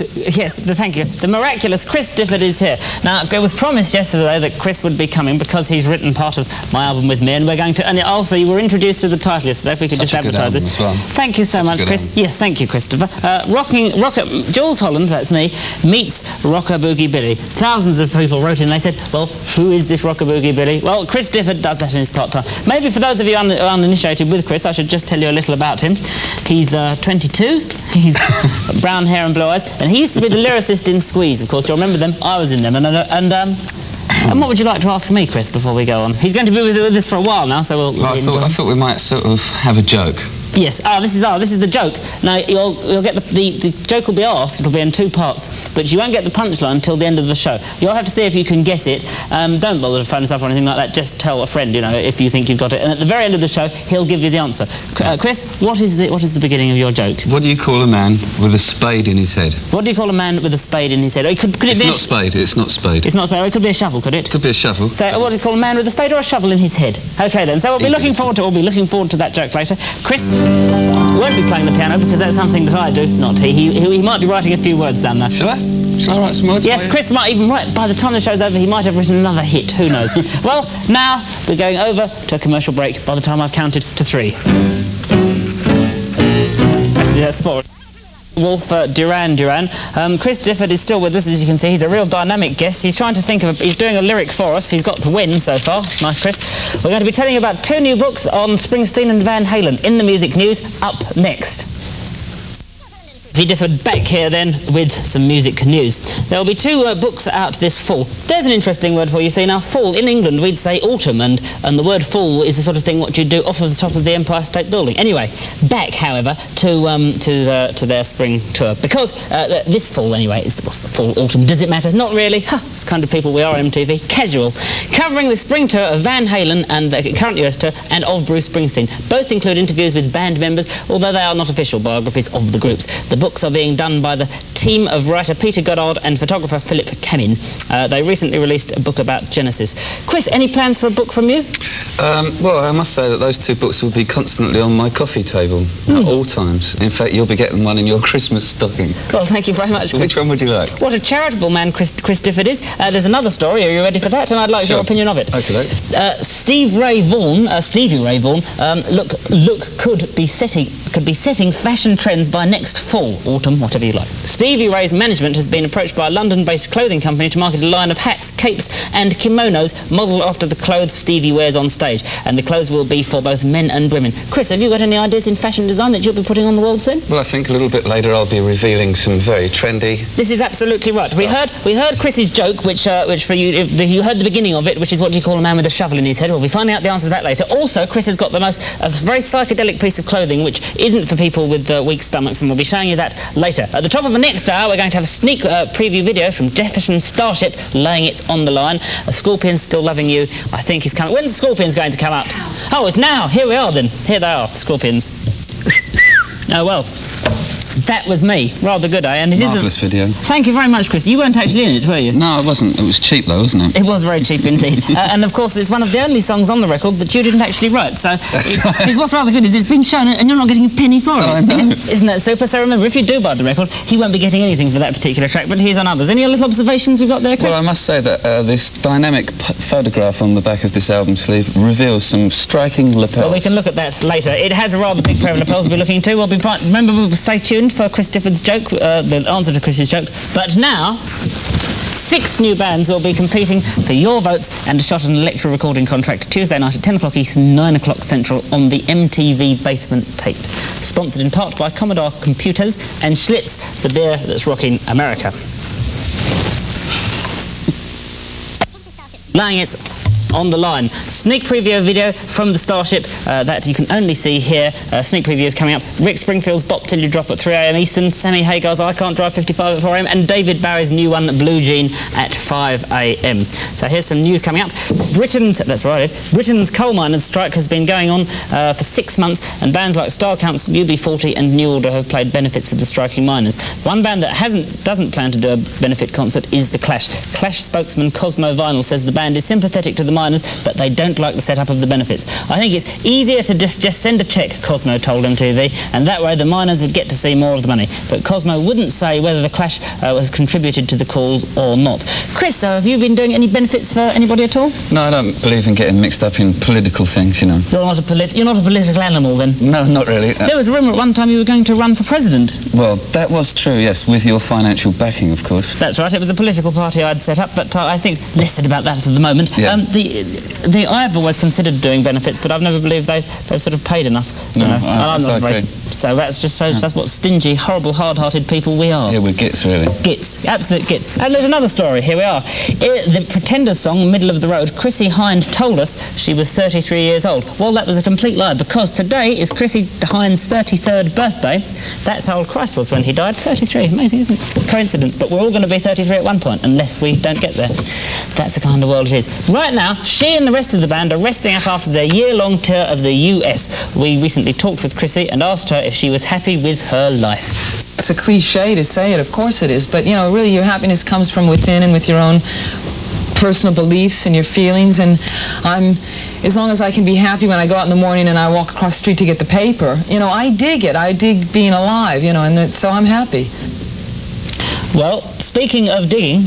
Yes, thank you. The miraculous Chris Difford is here. Now, it was promised yesterday that Chris would be coming because he's written part of my album with me, and we're going to... And also, you were introduced to the title yesterday, if we could just advertise it. Well. Thank you so much, Chris. Yes, thank you, Christopher. Jools, Holland, that's me, meets Rocker Boogie Billy. Thousands of people wrote in, they said, well, who is this Rocker Boogie Billy? Well, Chris Difford does that in his part-time. Maybe for those of you uninitiated with Chris, I should just tell you a little about him. He's 22, he's brown hair and blue eyes, and he used to be the lyricist in Squeeze, of course. Do you remember them? I was in them, and what would you like to ask me, Chris, before we go on? He's going to be with us for a while now, so we'll... Well, I thought we might sort of have a joke. Yes. This is the joke. Now you'll get the joke will be asked. It'll be in two parts, but you won't get the punchline until the end of the show. You'll have to see if you can guess it. Don't bother to phone us up or anything like that. Just tell a friend, you know, if you think you've got it. And at the very end of the show, he'll give you the answer. Chris, what is the beginning of your joke? What do you call a man with a spade in his head? What do you call a man with a spade in his head? Could it be It's not spade. It's not spade. It's not spade. Or it could be a shovel. Could it? Could be a shovel. So what do you call a man with a spade or a shovel in his head? Okay then. So we'll be looking forward to that joke later. Chris won't be playing the piano because that's something that I do, not he. He might be writing a few words down there. Shall I? Shall I write some words? Yes, Chris might even write. By the time the show's over, he might have written another hit. Who knows? Well, now we're going over to a commercial break by the time I've counted to 3. Actually, that's 4. Wolf Duran. Chris Difford is still with us, as you can see. He's a real dynamic guest. He's trying to think of... He's doing a lyric for us. He's got the win so far. Nice, Chris. We're going to be telling you about 2 new books on Springsteen and Van Halen in the music news up next. Difford back here then with some music news. There will be 2 books out this fall. There's an interesting word for you. See, now fall in England we'd say autumn, and the word fall is the sort of thing what you do off of the top of the Empire State Building. Anyway, back however to their spring tour, because this fall anyway is the fall autumn. Does it matter? Not really. It's the kind of people we are, MTV. Casual. Covering the spring tour of Van Halen and the current US tour, and of Bruce Springsteen. Both include interviews with band members, although they are not official biographies of the groups. The books are being done by the team of writer Peter Goddard and photographer Philip Kemin. They recently released a book about Genesis. Chris, any plans for a book from you? Well, I must say that those 2 books will be constantly on my coffee table at all times. In fact, you'll be getting one in your Christmas stocking. Well, thank you very much, Chris. Which one would you like? What a charitable man Chris Difford is. There's another story. Are you ready for that? And I'd like your opinion of it. Okay. Stevie Ray Vaughan, could be setting fashion trends by next fall, autumn, whatever you like. Stevie Ray's management has been approached by a London-based clothing company to market a line of hats, capes and kimonos modelled after the clothes Stevie wears on stage, and the clothes will be for both men and women. Chris, have you got any ideas in fashion design that you'll be putting on the world soon? Well, I think a little bit later I'll be revealing some very trendy... This is absolutely right. Stuff. We heard Chris's joke, which for you, you heard the beginning of it, which is what do you call a man with a shovel in his head. We'll be finding out the answer to that later. Also, Chris has got a very psychedelic piece of clothing, which isn't for people with weak stomachs, and we'll be showing you that later. At the top of the next hour, we're going to have a sneak preview video from Jefferson Starship laying it on the line. A Scorpion's Still Loving You, I think, is coming. When's the Scorpions going to come up? Oh, it's now. Here we are then. Here they are, the Scorpions. Oh, well. That was me. Rather good, eh? And it Marvellous video. Thank you very much, Chris. You weren't actually in it, were you? No, I wasn't. It was cheap, though, wasn't it? It was very cheap indeed. And, of course, it's one of the only songs on the record that you didn't actually write. So what's rather good is it's been shown and you're not getting a penny for it. I know. Isn't that super? So remember, if you do buy the record, he won't be getting anything for that particular track, but he's on others. Any little observations you've got there, Chris? Well, I must say that this dynamic photograph on the back of this album sleeve reveals some striking lapels. Well, we can look at that later. It has a rather big pair of lapels we'll be looking to. Remember, we'll stay tuned for Chris Difford's joke, the answer to Chris's joke. But now, 6 new bands will be competing for your votes and a shot at an electro recording contract Tuesday night at 10 o'clock East, 9 o'clock Central on the MTV Basement Tapes. Sponsored in part by Commodore Computers and Schlitz, the beer that's rocking America. Laying it on the line. Sneak preview video from the Starship that you can only see here. Sneak preview is coming up. Rick Springfield's Bop Till You Drop at 3 a.m. Eastern, Sammy Hagar's I Can't Drive 55 at 4 a.m. and David Barry's new one, Blue Jean, at 5 a.m. So here's some news coming up. Britain's coal miners' strike has been going on for 6 months, and bands like Star Council, UB40 and New Order have played benefits for the striking miners. One band that doesn't plan to do a benefit concert is The Clash. Clash spokesman Cosmo Vinyl says the band is sympathetic to the miners miners, but they don't like the setup of the benefits. I think it's easier to just send a cheque, Cosmo told MTV, and that way the miners would get to see more of the money. But Cosmo wouldn't say whether the clash was contributed to the cause or not. Chris, have you been doing any benefits for anybody at all? No, I don't believe in getting mixed up in political things, you know. You're not a political animal, then? No, not really. There was a rumour at one time you were going to run for president. Well, that was true, yes, with your financial backing, of course. That's right. It was a political party I'd set up, but I think less said about that at the moment. Yeah. I've always considered doing benefits, but I've never believed they've sort of paid enough. No, I'm not very. So that just shows us what stingy, horrible, hard-hearted people we are. Yeah, we're gits, really. Gits, absolute gits. And there's another story. Here we are. The Pretenders song, Middle of the Road, Chrissie Hynde told us she was 33 years old. Well, that was a complete lie, because today is Chrissie Hynde's 33rd birthday. That's how old Christ was when he died. 33. Amazing, isn't it? Coincidence. But we're all going to be 33 at one point, unless we don't get there. That's the kind of world it is. Right now, she and the rest of the band are resting up after their year-long tour of the US. We recently talked with Chrissie and asked her if she was happy with her life. It's a cliche to say it, of course it is, but, you know, really your happiness comes from within and with your own personal beliefs and your feelings, and as long as I can be happy when I go out in the morning and I walk across the street to get the paper, you know, I dig it. I dig being alive, you know, and so I'm happy. Well, speaking of digging,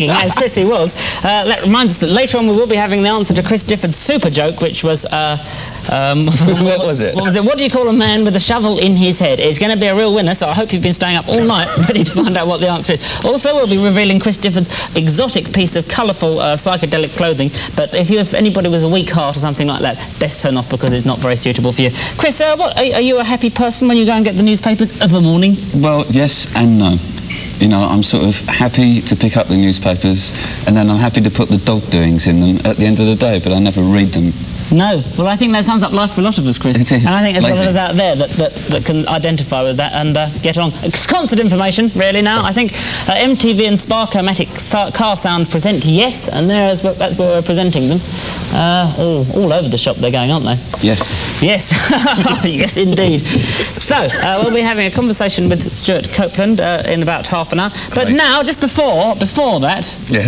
as Chrissie was, that reminds us that later on we will be having the answer to Chris Difford's super joke, which was... what was it? What was it? What do you call a man with a shovel in his head? It's going to be a real winner, so I hope you've been staying up all night ready to find out what the answer is. Also, we'll be revealing Chris Difford's exotic piece of colourful psychedelic clothing, but if anybody with a weak heart or something like that, best turn off because it's not very suitable for you. Chris, are you a happy person when you go and get the newspapers of a morning? Well, yes and no. You know, I'm sort of happy to pick up the newspapers, and then I'm happy to put the dog doings in them at the end of the day, but I never read them. No. Well, I think that sums up life for a lot of us, Chris. It is. And I think there's a lot of us out there that can identify with that and get on. It's constant information, really, now. I think MTV and Sparkomatic Car Sound present Yes, and that's where we're presenting them. All over the shop they're going, aren't they? Yes. Yes. Yes, indeed. So, we'll be having a conversation with Stuart Copeland in about half an hour. But now, just before that... Yeah.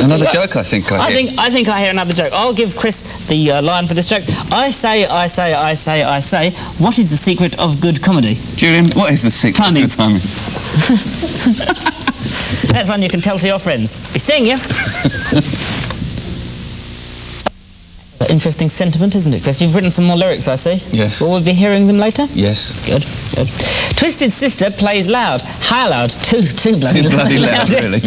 Another joke, I think I hear. I think I hear another joke. I'll give Chris the line for this joke. I say, what is the secret of good comedy? Julian, what is the secret of good timing? That's one you can tell to your friends. Be seeing you. Interesting sentiment, isn't it, Chris? You've written some more lyrics, I see. Yes. Will we be hearing them later? Yes. Good. Twisted Sister plays loud. How loud? Too bloody loud, really.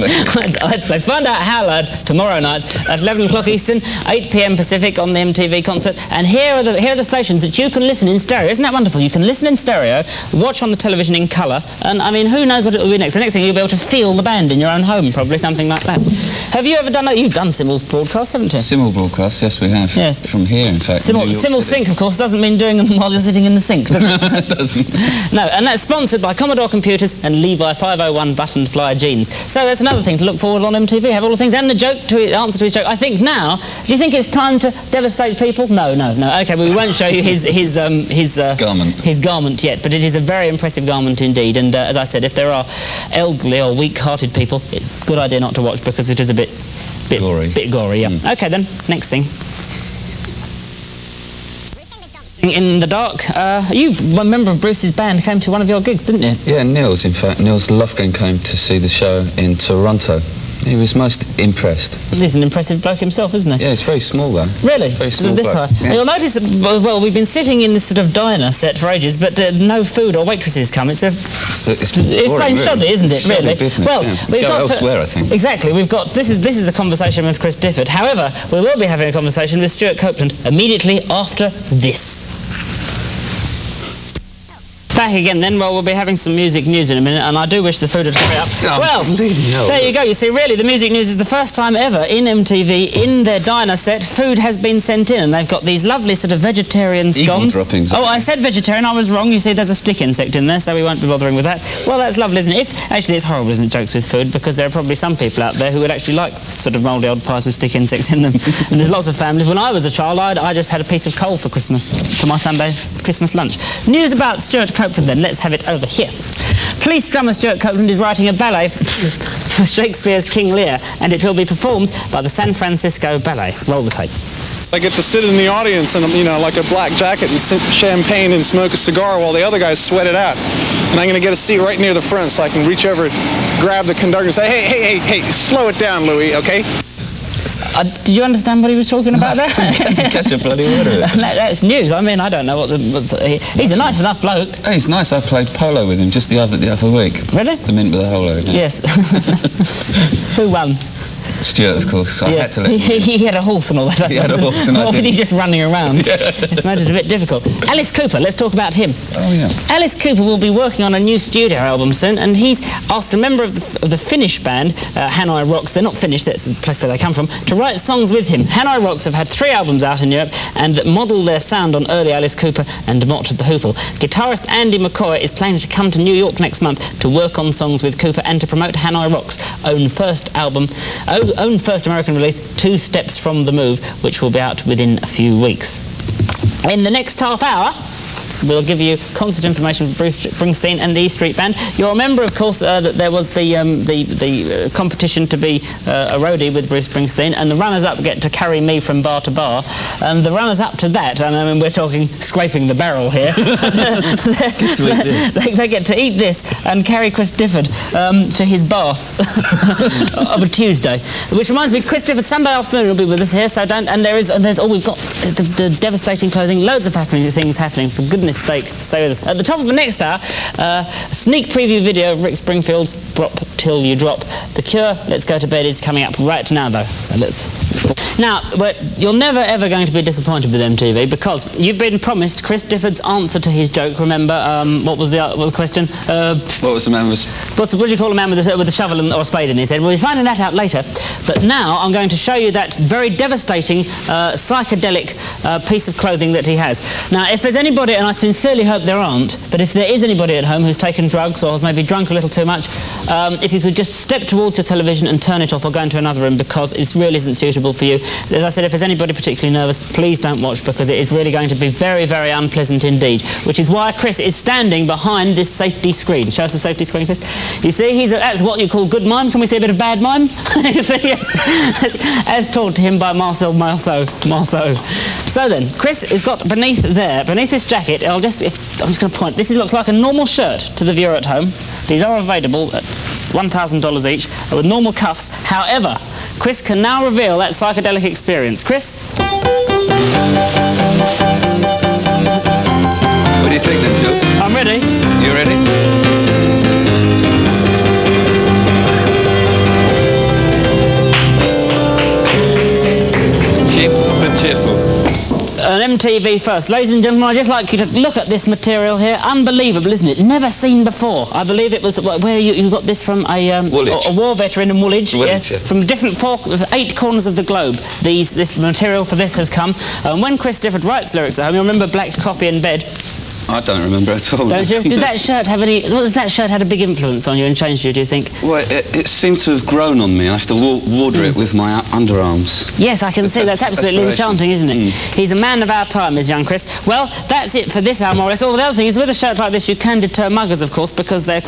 I'd say find out how loud tomorrow night at 11 o'clock Eastern, 8 p.m. Pacific on the MTV concert. And here are the stations that you can listen in stereo. Isn't that wonderful? You can listen in stereo, watch on the television in colour, and I mean, who knows what it will be next? The next thing you'll be able to feel the band in your own home, probably something like that. Have you ever done that? You've done simul broadcasts, haven't you? Simul broadcasts, yes, we have. Yes. From here, in fact. Simul sync, of course, doesn't mean doing them while you're sitting in the sink, does it? No, it doesn't. No, and that's sponsored by Commodore Computers and Levi 501 buttoned flyer jeans. So that's another thing to look forward on MTV. Have all the things and the answer to his joke. I think now, do you think it's time to devastate people? No. Okay, well, we won't show you his garment. His garment yet, but it is a very impressive garment indeed. And as I said, if there are elderly or weak-hearted people, it's a good idea not to watch because it is a bit gory. Bit gory, yeah. Okay then, next thing. In the dark, you, a member of Bruce's band, came to one of your gigs, didn't you? Yeah, Niels, in fact. Niels Lofgren came to see the show in Toronto. He was most impressed. He's an impressive bloke himself, isn't he? Yeah, he's very small, though. Really? Very small this high. Yeah. You'll notice that, well, we've been sitting in this sort of diner set for ages, but no food or waitresses come. It's plain shoddy, isn't it, really? Business, well, yeah. we've got elsewhere, I think. Exactly. We've got... This is a conversation with Chris Difford. However, we will be having a conversation with Stuart Copeland immediately after this. Back again then, well, we'll be having some music news in a minute, and I do wish the food would hurry up. Oh, well, there you go. You see, really, the music news is the first time ever in MTV, in their diner set, food has been sent in, and they've got these lovely sort of vegetarian scones. Eagle droppings. Oh, I said vegetarian, I was wrong. You see, there's a stick insect in there, so we won't be bothering with that. Well, that's lovely, isn't it? Actually, it's horrible, isn't it, jokes with food, because there are probably some people out there who would actually like sort of mouldy old pies with stick insects in them. And there's lots of families. When I was a child, I just had a piece of coal for Christmas, for my Sunday Christmas lunch. News about Stuart Copeland then. Let's have it over here. Police drummer Stuart Copeland is writing a ballet for Shakespeare's King Lear, and it will be performed by the San Francisco Ballet. Roll the tape. I get to sit in the audience in, like a black jacket and sip champagne and smoke a cigar while the other guys sweat it out. And I'm going to get a seat right near the front so I can reach over, grab the conductor and say, hey, slow it down, Louis, okay? Did you understand what he was talking about there? I didn't catch a bloody word of it. That's news. I mean, I don't know he's a nice enough bloke. Hey, he's nice. I played polo with him just the other week. Really? The mint with a hole over it. Yes. Who won? Stuart, of course. I had to let him. He had a horse and all that. He had a horse and I didn't. Or was he just running around? Yeah. It's made it a bit difficult. Alice Cooper, let's talk about him. Oh, yeah. Alice Cooper will be working on a new studio album soon, and he's asked a member of the Finnish band, Hanoi Rocks, they're not Finnish, that's the place where they come from, to write songs with him. Hanoi Rocks have had 3 albums out in Europe and model their sound on early Alice Cooper and Mott the Hoople. Guitarist Andy McCoy is planning to come to New York next month to work on songs with Cooper and to promote Hanoi Rocks' own first American release, 2 Steps from the Move, which will be out within a few weeks. In the next half hour, we'll give you concert information from Bruce Springsteen and the E Street Band. You'll remember, of course, that there was the competition to be a roadie with Bruce Springsteen, and the runners-up get to carry me from bar to bar. And the runners-up to that, and I mean, we're talking scraping the barrel here. They get to eat this and carry Chris Difford to his bath of a Tuesday. Which reminds me, Chris Difford Sunday afternoon will be with us here. So don't. And there's we've got the devastating clothing, loads of things happening. For goodness sake, stay with us. At the top of the next hour, a sneak preview video of Rick Springfield's Bop Till You Drop. The Cure, Let's Go to Bed is coming up right now, though. So let's... Now, you're never ever going to be disappointed with MTV because you've been promised Chris Difford's answer to his joke. Remember, what was the question? What was the man with... What do you call a man with a shovel or a spade in his head? Well, we're finding that out later. But now I'm going to show you that very devastating psychedelic piece of clothing that he has. Now, if there's anybody, and I sincerely hope there aren't, but if there is anybody at home who's taken drugs or has maybe drunk a little too much, if you could just step towards your television and turn it off or go into another room because it really isn't suitable for you. As I said, if there's anybody particularly nervous, please don't watch because it is really going to be very, very unpleasant indeed, which is why Chris is standing behind this safety screen. Show us the safety screen, Chris. You see, that's what you call good mime. Can we see a bit of bad mime? You see, yes. As taught to him by Marceau. So then, Chris has got beneath this jacket, I'm just going to point, this looks like a normal shirt to the viewer at home. These are available at $1,000 each with normal cuffs. However, Chris can now reveal that psychedelic experience. Chris? What do you think then, Jools? I'm ready. You ready? Cheap but cheerful. An MTV first. Ladies and gentlemen, I'd just like you to look at this material here. Unbelievable, isn't it? Never seen before. I believe it was where you got this from a war veteran in Woolwich. Yes, yeah. From different 8 corners of the globe. This material for this has come. When Chris Difford writes lyrics at home, you remember Black Coffee in Bed? I don't remember at all. Don't you? Did that shirt have any... Has that shirt had a big influence on you and changed you, do you think? Well, it seems to have grown on me. I have to water it with my underarms. Yes, I can see. That's absolutely enchanting, isn't it? He's a man of our time, is young Chris. Well, that's it for this hour, more or less. The other thing is, with a shirt like this, you can deter muggers, of course, because it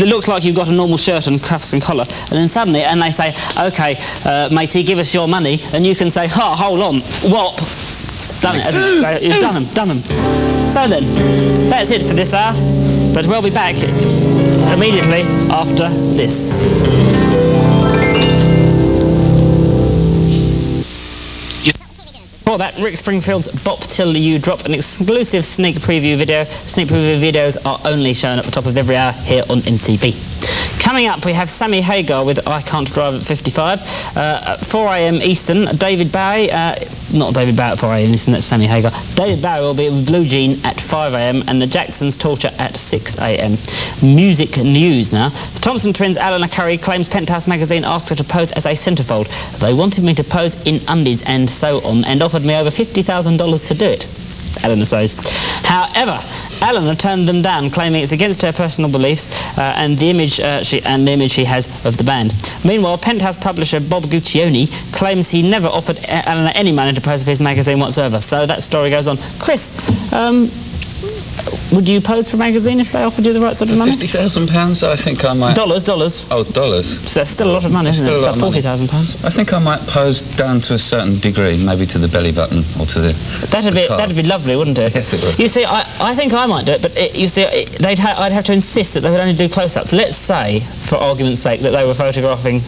looks like you've got a normal shirt and cuffs and collar, and then suddenly, they say, OK, matey, give us your money, and you can say, ha, hold on, whop. Done it. You've done them. So then, that's it for this hour, but we'll be back immediately after this. For that, Rick Springfield's Bop Till You Drop, an exclusive sneak preview video. Sneak preview videos are only shown at the top of every hour here on MTV. Coming up, we have Sammy Hagar with I Can't Drive at 55. At 4 a.m. Eastern, David Bowie, not David Bowie at 4 a.m. Eastern, that's Sammy Hagar. David Bowie will be with Blue Jean at 5 a.m. and the Jacksons Torture at 6 a.m. Music news now. The Thompson twins, Alan Curry, claims Penthouse magazine asked her to pose as a centrefold. They wanted me to pose in undies and so on and offered me over $50,000 to do it, Eleanor says. However, Eleanor turned them down, claiming it's against her personal beliefs and the image she has of the band. Meanwhile, Penthouse publisher Bob Guccione claims he never offered Eleanor any money to pose for his magazine whatsoever. So that story goes on. Chris, Would you pose for a magazine if they offered you the right sort of money? £50,000, I think I might... Dollars. Oh, dollars. So that's still a lot of money, isn't it? It's about £40,000. I think I might pose down to a certain degree, maybe to the belly button or to the That'd be lovely, wouldn't it? Yes, it would. You see, I think I might do it, but I'd have to insist that they would only do close-ups. Let's say, for argument's sake, that they were photographing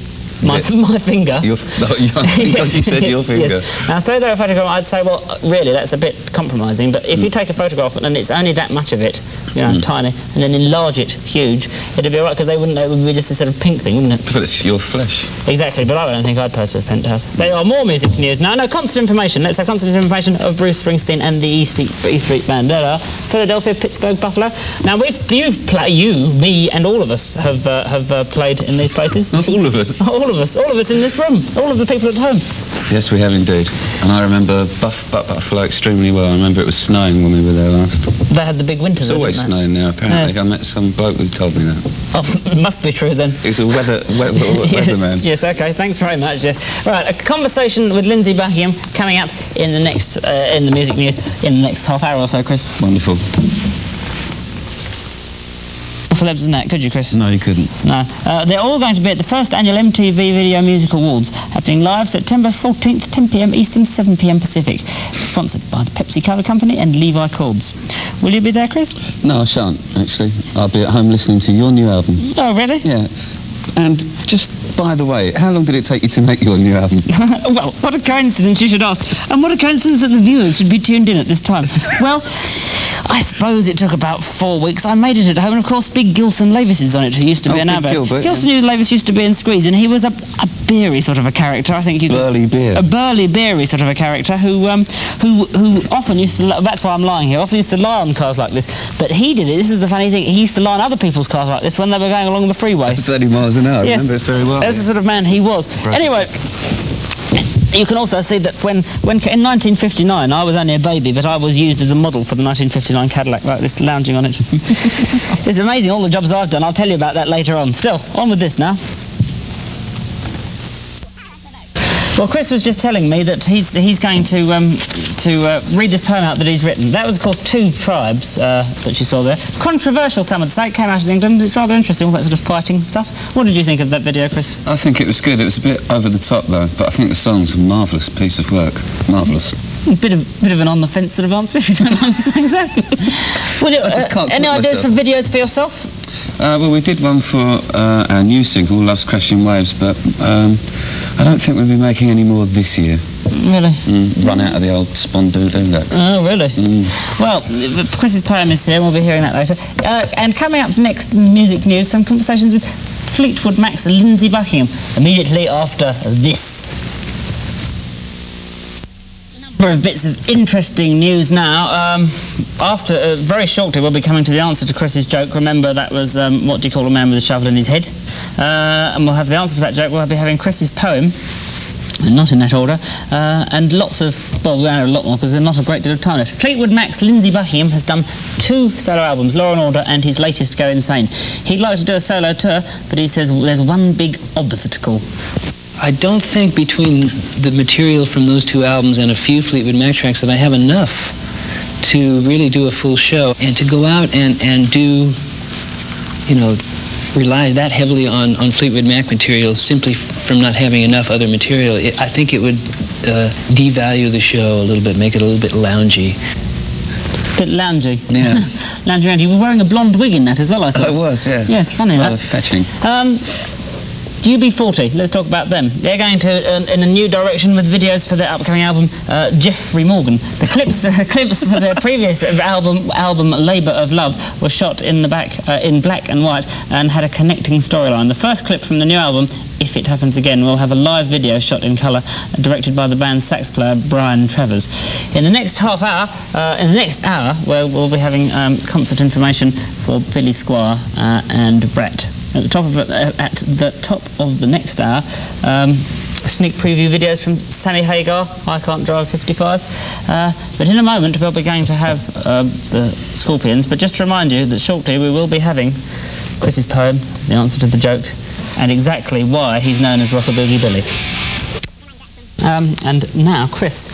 my finger. Because you said your finger. Yes. Now, say they were photographing, I'd say, well, really, that's a bit compromising, but if you take a photograph and it's only that much of it, you know, tiny, and then enlarge it huge, it'd be all right, because it would be just a sort of pink thing, wouldn't it? But it's your flesh. Exactly, but I don't think I'd pose with Penthouse. There are more music news now. No, concert information. Let's have concert information of Bruce Springsteen and the E Street Band. Philadelphia, Pittsburgh, Buffalo. Now, you, me, and all of us have played in these places. All of us. All of us in this room, all of the people at home. Yes, we have indeed. And I remember Buffalo extremely well. I remember it was snowing when we were there last. They had the big winter. It's always snowing there, apparently. Yes. I met some bloke who told me that. Oh, it must be true then. He's a weatherman. Yes, okay, thanks very much, yes. Right, a conversation with Lindsay Buckingham coming up in the next, in the music news, in the next half hour or so, Chris. Wonderful. Celebs in that, could you, Chris? No, you couldn't. No. They're all going to be at the first annual MTV Video Music Awards, happening live September 14th, 10 p.m. Eastern, 7 p.m. Pacific. Sponsored by the Pepsi Cola Company and Levi Cords. Will you be there, Chris? No, I shan't, actually. I'll be at home listening to your new album. Oh, really? Yeah. And just, by the way, how long did it take you to make your new album? Well, what a coincidence, you should ask. And what a coincidence that the viewers should be tuned in at this time. Well, I suppose it took about 4 weeks. I made it at home, and of course, Big Gilson Lavis is on it, who used to be an ABBA. Gilson Lavis used to be in Squeeze, and he was a beery sort of a character. I think you burly beer. A burly beery sort of a character who often used to. That's why I'm lying here. Often used to lie on cars like this. But he did it. This is the funny thing. He used to lie on other people's cars like this when they were going along the freeway. 30 miles an hour. Yes, I remember it very well. That's the sort of man he was. Right. Anyway. You can also see that when in 1959, I was only a baby, but I was used as a model for the 1959 Cadillac, like this, lounging on it. It's amazing, all the jobs I've done. I'll tell you about that later on. Still, on with this now. Well, Chris was just telling me that he's going to read this poem out that he's written. That was, of course, Two Tribes that you saw there. Controversial, some would say. It came out in England. It's rather interesting, all that sort of fighting stuff. What did you think of that video, Chris? I think it was good. It was a bit over the top, though, but I think the song's a marvellous piece of work. Marvellous. A bit of an on-the-fence sort of answer, if you don't mind saying so. Any ideas for videos for yourself? Well, we did one for our new single, Love's Crashing Waves, but I don't think we'll be making any more this year. Really? Run out of the old Spondoo-Doo-Lax. Oh, really? Well, Chris's poem is here, and we'll be hearing that later. And coming up next, music news, some conversations with Fleetwood Mac's Lindsay Buckingham, immediately after this. Of bits of interesting news now. After very shortly we'll be coming to the answer to Chris's joke. Remember, that was what do you call a man with a shovel in his head? And we'll have the answer to that joke. We'll be having Chris's poem, not in that order, and lots of, well, we know a lot more because there's not a great deal of time left. Fleetwood Mac's Lindsay Buckingham has done 2 solo albums, Law and Order and his latest, Go Insane. He'd like to do a solo tour, but he says there's one big obstacle. I don't think between the material from those 2 albums and a few Fleetwood Mac tracks that I have enough to really do a full show. And to go out and do, you know, rely that heavily on Fleetwood Mac material simply from not having enough other material, I think it would devalue the show a little bit, make it a little bit loungy. Bit loungy. Yeah. Loungy. You were wearing a blonde wig in that as well, I saw. I was, yeah. Yes, funny rather that. Fetching. UB40, let's talk about them. They're going to in a new direction with videos for their upcoming album, Jeffrey Morgan. The clips for their previous album Labour of Love were shot in the back in black and white and had a connecting storyline. The first clip from the new album, If It Happens Again, will have a live video shot in colour, directed by the band's sax player Brian Travers. In the next half hour, where we'll be having concert information for Billy Squire and Rat. At the top of the next hour, sneak preview videos from Sammy Hagar, I Can't Drive 55. But in a moment we'll be going to have the Scorpions, but just to remind you that shortly we will be having Chris's poem, the answer to the joke, and exactly why he's known as Rockaboogie Billy. And now Chris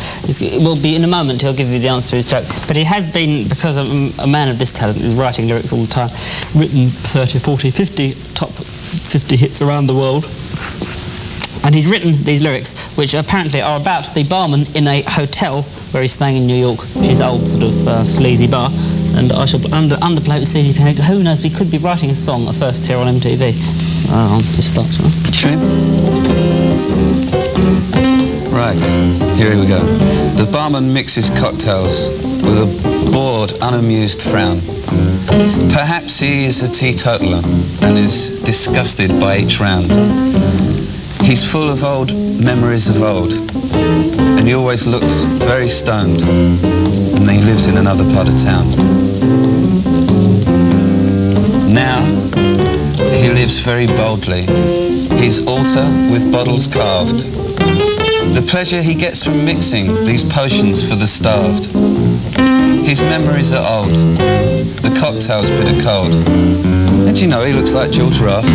will be, in a moment, he'll give you the answer to his joke. But he has been, because a man of this talent is writing lyrics all the time, written 30, 40, 50 top 50 hits around the world. And he's written these lyrics, which apparently are about the barman in a hotel where he's staying in New York, which is old sort of sleazy bar. And I shall underplay it with Sleazy Panic. Who knows, we could be writing a song at first here on MTV. Oh, this starts, right? True. Right, here we go. The barman mixes cocktails with a bored, unamused frown. Perhaps he is a teetotaler and is disgusted by each round. He's full of old memories of old, and he always looks very stoned, and he lives in another part of town. Now, he lives very boldly, his altar with bottles carved. The pleasure he gets from mixing these potions for the starved. His memories are old, the cocktail's bitter cold. And you know, he looks like Jools Raft.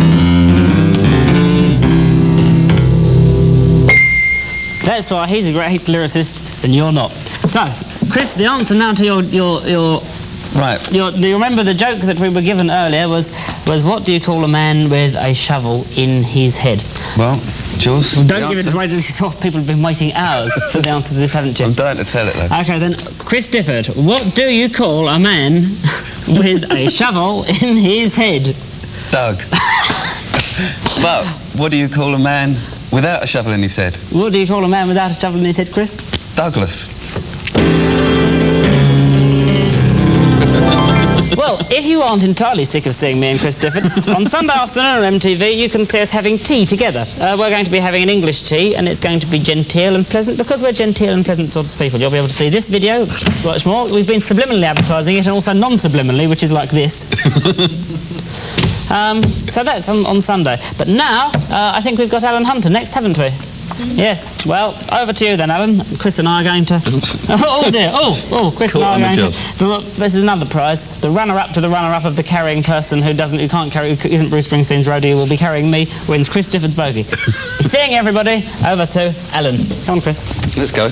That's why he's a great lyricist and you're not. So, Chris, the answer now to your right. Do you remember the joke that we were given earlier was what do you call a man with a shovel in his head? Well, Jools, well, don't give it away. People have been waiting hours for the answer to this, haven't you? I'm dying to tell it, though. Okay, then, Chris Difford, what do you call a man with a shovel in his head? Doug. But what do you call a man without a shovel in his head? What do you call a man without a shovel in his head, Chris? Douglas. Well, if you aren't entirely sick of seeing me and Chris Difford, on Sunday afternoon on MTV you can see us having tea together. We're going to be having an English tea, and it's going to be genteel and pleasant, because we're genteel and pleasant sorts of people. You'll be able to see this video much more. We've been subliminally advertising it, and also non-subliminally, which is like this. So that's on Sunday. But now, I think we've got Alan Hunter next, haven't we? Yes, well, over to you then, Alan. Chris and I are going to... Oh dear, Chris and I are going to... This is another prize. The runner-up to the runner-up of the carrying person who isn't Bruce Springsteen's roadie, will be carrying me, wins Chris Difford's bogey. Seeing everybody, over to Alan. Come on, Chris. Let's go.